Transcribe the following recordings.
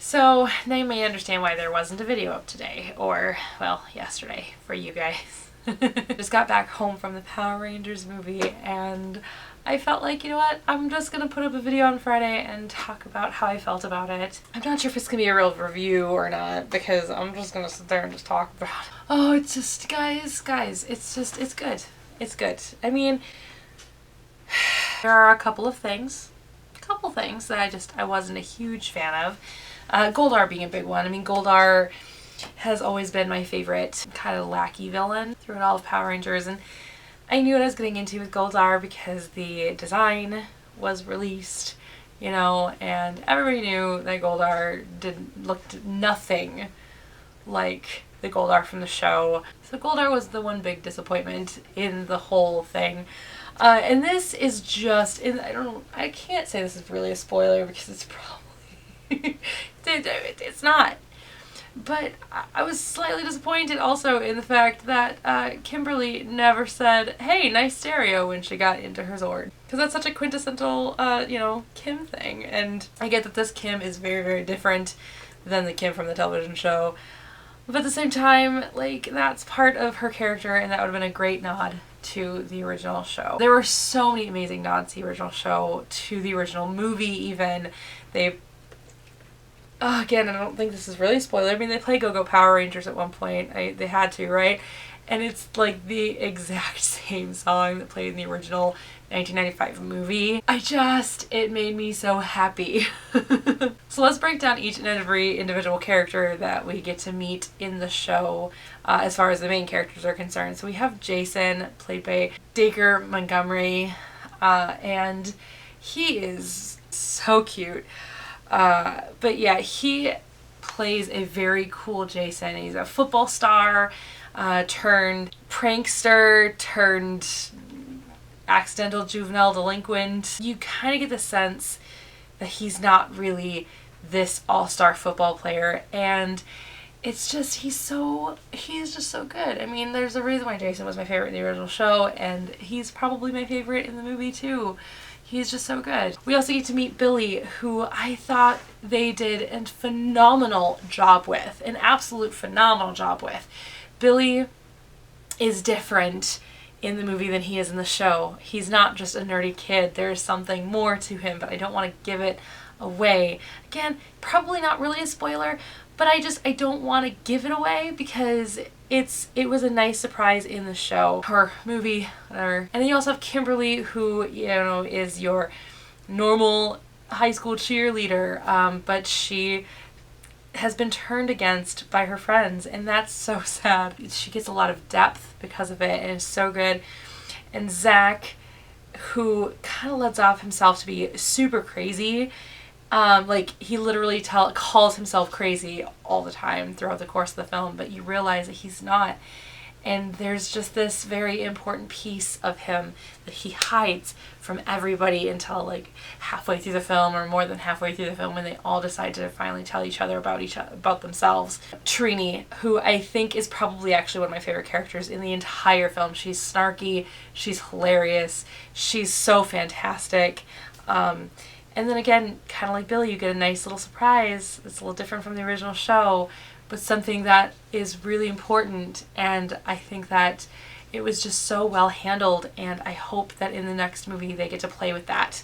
So now you may understand why there wasn't a video up today, or, well, yesterday for you guys. Just got back home from the Power Rangers movie and I felt like, you know what, I'm just gonna put up a video on Friday and talk about how I felt about it. I'm not sure if it's gonna be a real review or not because I'm just gonna sit there and just talk about it. Oh, it's just, guys, it's good. It's good. I mean, there are a couple things that I wasn't a huge fan of. Goldar being a big one. I mean, Goldar has always been my favorite kind of lackey villain throughout all of Power Rangers, and I knew what I was getting into with Goldar because the design was released, you know, and everybody knew that Goldar looked nothing like the Goldar from the show. So Goldar was the one big disappointment in the whole thing. And this is just, I can't say this is really a spoiler because it's probably, it's not. But I was slightly disappointed also in the fact that Kimberly never said, hey, nice stereo, when she got into her Zord. Because that's such a quintessential, Kim thing. And I get that this Kim is very, very different than the Kim from the television show. But at the same time, like, that's part of her character, and that would have been a great nod to the original show. There were so many amazing nods to the original show, to the original movie even. Again, I don't think this is really a spoiler. I mean, they play Go-Go Power Rangers at one point. They had to, right? And it's like the exact same song that played in the original 1995 movie. It made me so happy. So let's break down each and every individual character that we get to meet in the show as far as the main characters are concerned. So we have Jason, played by Dacre Montgomery, and he is so cute. But yeah, he plays a very cool Jason. He's a football star, turned prankster, turned accidental juvenile delinquent. You kind of get the sense that he's not really this all-star football player, and it's just, he's just so good. I mean, there's a reason why Jason was my favorite in the original show, and he's probably my favorite in the movie too. He's just so good. We also get to meet Billy, who I thought they did a phenomenal job with. An absolute phenomenal job with. Billy is different in the movie than he is in the show. He's not just a nerdy kid. There's something more to him, but I don't want to give it away. Again, probably not really a spoiler, but I don't want to give it away because it was a nice surprise in the show or movie, whatever. And then you also have Kimberly, who, you know, is your normal high school cheerleader, but she has been turned against by her friends, and that's so sad. She gets a lot of depth because of it, and it's so good. And Zach, who kind of lets off himself to be super crazy. Like, he literally calls himself crazy all the time throughout the course of the film, but you realize that he's not. And there's just this very important piece of him that he hides from everybody until like halfway through the film, or more than halfway through the film, when they all decide to finally tell each other about themselves. Trini, who I think is probably actually one of my favorite characters in the entire film. She's snarky, she's hilarious, she's so fantastic. And then again, kind of like Billy, you get a nice little surprise. It's a little different from the original show, but something that is really important, and I think that it was just so well handled, and I hope that in the next movie they get to play with that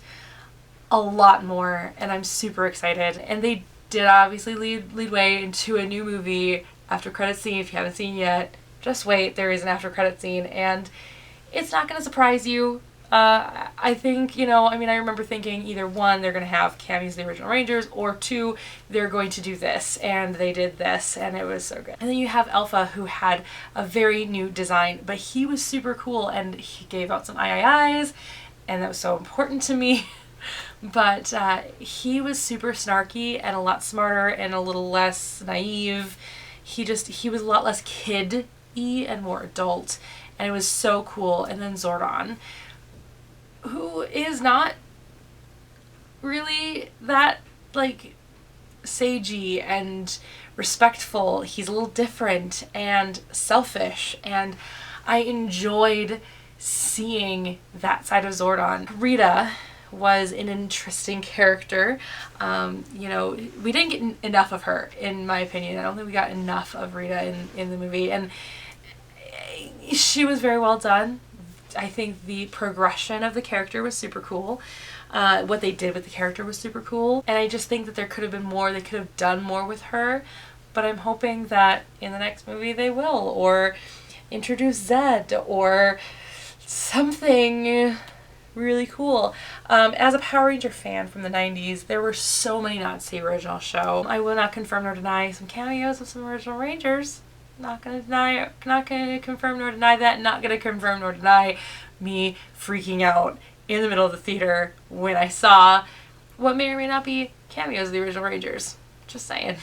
a lot more, and I'm super excited. And they did obviously lead way into a new movie after credit scene. If you haven't seen yet, just wait, there is an after credit scene, and it's not going to surprise you. I think, I remember thinking either one, they're going to have cameos of the original Rangers, or two, they're going to do this, and they did this, and it was so good. And then you have Alpha, who had a very new design, but he was super cool, and he gave out some ii's, and that was so important to me. But he was super snarky and a lot smarter and a little less naive. He was a lot less kid-y and more adult, and it was so cool. And then Zordon, who is not really that, like, sagey and respectful. He's a little different and selfish, and I enjoyed seeing that side of Zordon. Rita, was an interesting character. You know, we didn't get enough of her, in my opinion. I don't think we got enough of Rita in the movie, and she was very well done. I think the progression of the character was super cool. What they did with the character was super cool, and I just think that there could have been more. They could have done more with her, but I'm hoping that in the next movie they will, or introduce Zed, or something really cool. As a Power Ranger fan from the 90s, there were so many not to see original show. I will not confirm nor deny some cameos of some original Rangers. Not gonna deny, not gonna confirm nor deny that. Not gonna confirm nor deny me freaking out in the middle of the theater when I saw what may or may not be cameos of the original Rangers. Just saying.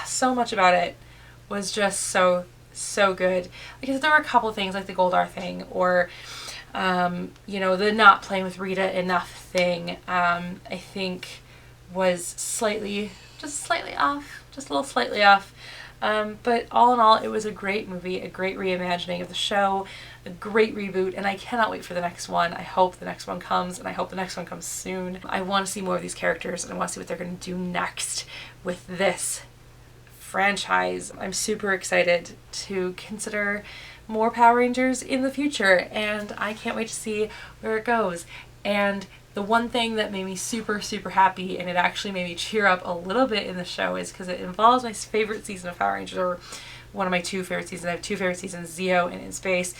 So much about it was just so good. Because there were a couple things like the Goldar thing, or you know, the not playing with Rita enough thing, I think was just slightly off, just a little slightly off. But all in all, it was a great movie, a great reimagining of the show, a great reboot, and I cannot wait for the next one. I hope the next one comes, and I hope the next one comes soon. I want to see more of these characters, and I want to see what they're going to do next with this franchise. I'm super excited to consider more Power Rangers in the future, and I can't wait to see where it goes. And the one thing that made me super happy, and it actually made me cheer up a little bit in the show, is because it involves my favorite season of Power Rangers, or one of my two favorite seasons. I have two favorite seasons, Zeo and In Space,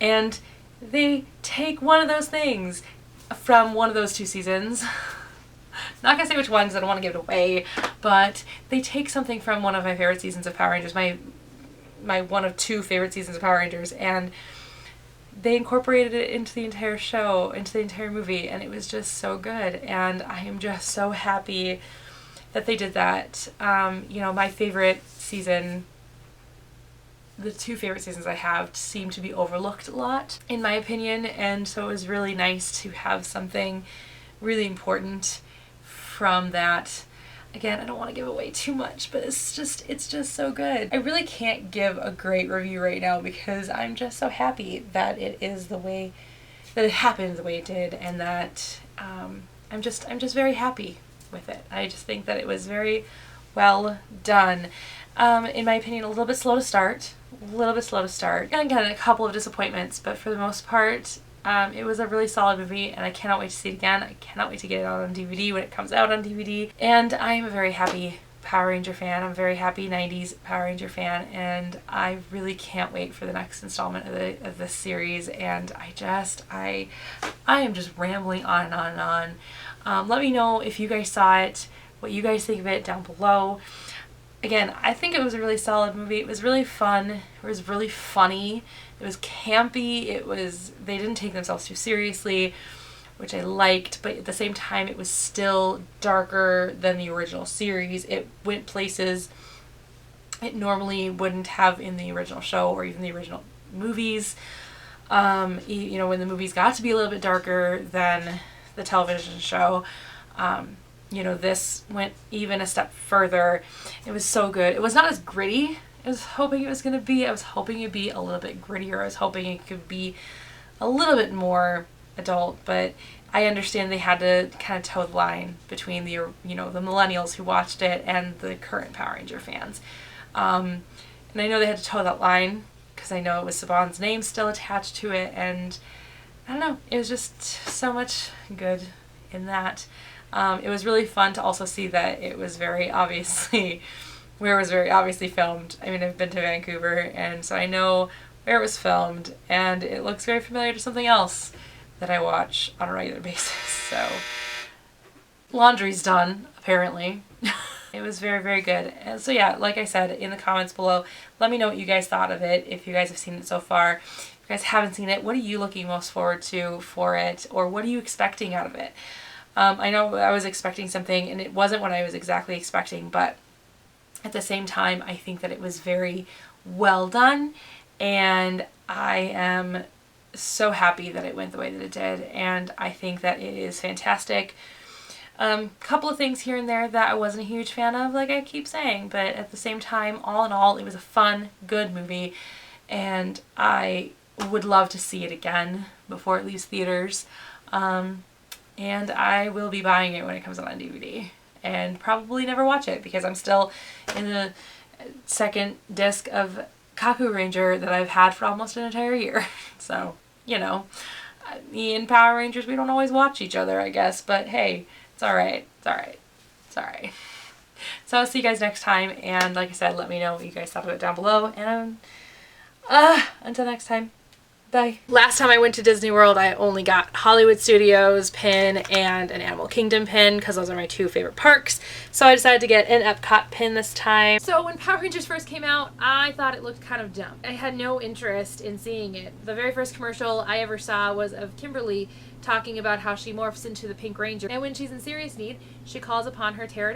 and they take one of those things from one of those two seasons. Not gonna say which one because I don't want to give it away, but they take something from one of my favorite seasons of Power Rangers, my one of two favorite seasons of Power Rangers, and they incorporated it into the entire show, into the entire movie, and it was just so good, and I am just so happy that they did that. You know, my favorite season, the two favorite seasons I have, seem to be overlooked a lot, in my opinion, and so it was really nice to have something really important from that. Again, I don't want to give away too much, but it's just so good. I really can't give a great review right now because I'm just so happy that it is the way that it happened the way it did, and that I'm just very happy with it. I just think that it was very well done. In my opinion, a little bit slow to start. And again, a couple of disappointments, but for the most part, it was a really solid movie, and I cannot wait to see it again. I cannot wait to get it out on DVD when it comes out on DVD. And I am a very happy Power Ranger fan. I'm a very happy 90s Power Ranger fan, and I really can't wait for the next installment of this series. And I am just rambling on and on and on. Let me know if you guys saw it, what you guys think of it down below. Again, I think it was a really solid movie. It was really fun. It was really funny. It was campy. They didn't take themselves too seriously, which I liked, but at the same time it was still darker than the original series. It went places it normally wouldn't have in the original show or even the original movies. You know, when the movies got to be a little bit darker than the television show, you know, this went even a step further. It was so good. It was not as gritty I was hoping it was going to be. I was hoping it'd be a little bit grittier. I was hoping it could be a little bit more adult, but I understand they had to kind of toe the line between the, you know, the millennials who watched it and the current Power Ranger fans. And I know they had to toe that line because I know it was Saban's name still attached to it, and I don't know, it was just so much good in that. It was really fun to also see that it was very obviously where it was very obviously filmed. I mean, I've been to Vancouver, and so I know where it was filmed, and it looks very familiar to something else that I watch on a regular basis. So laundry's done, apparently. It was very good. And so yeah, like I said, in the comments below, let me know what you guys thought of it, if you guys have seen it so far. If you guys haven't seen it, what are you looking most forward to for it, or what are you expecting out of it? I know I was expecting something, and it wasn't what I was exactly expecting, but at the same time, I think that it was very well done, and I am so happy that it went the way that it did, and I think that it is fantastic. Couple of things here and there that I wasn't a huge fan of, like I keep saying, but at the same time, all in all, it was a fun, good movie, and I would love to see it again before it leaves theaters. and I will be buying it when it comes out on DVD. And probably never watch it because I'm still in the second disc of Kaku Ranger that I've had for almost an entire year. So, you know, me and Power Rangers, we don't always watch each other, I guess. But hey, it's alright. It's alright. It's alright. So I'll see you guys next time. And like I said, let me know what you guys thought of it down below. And until next time. Bye. Last time I went to Disney World, I only got Hollywood Studios pin and an Animal Kingdom pin because those are my two favorite parks. So I decided to get an Epcot pin this time. So when Power Rangers first came out, I thought it looked kind of dumb. I had no interest in seeing it. The very first commercial I ever saw was of Kimberly talking about how she morphs into the Pink Ranger, and when she's in serious need, she calls upon her terror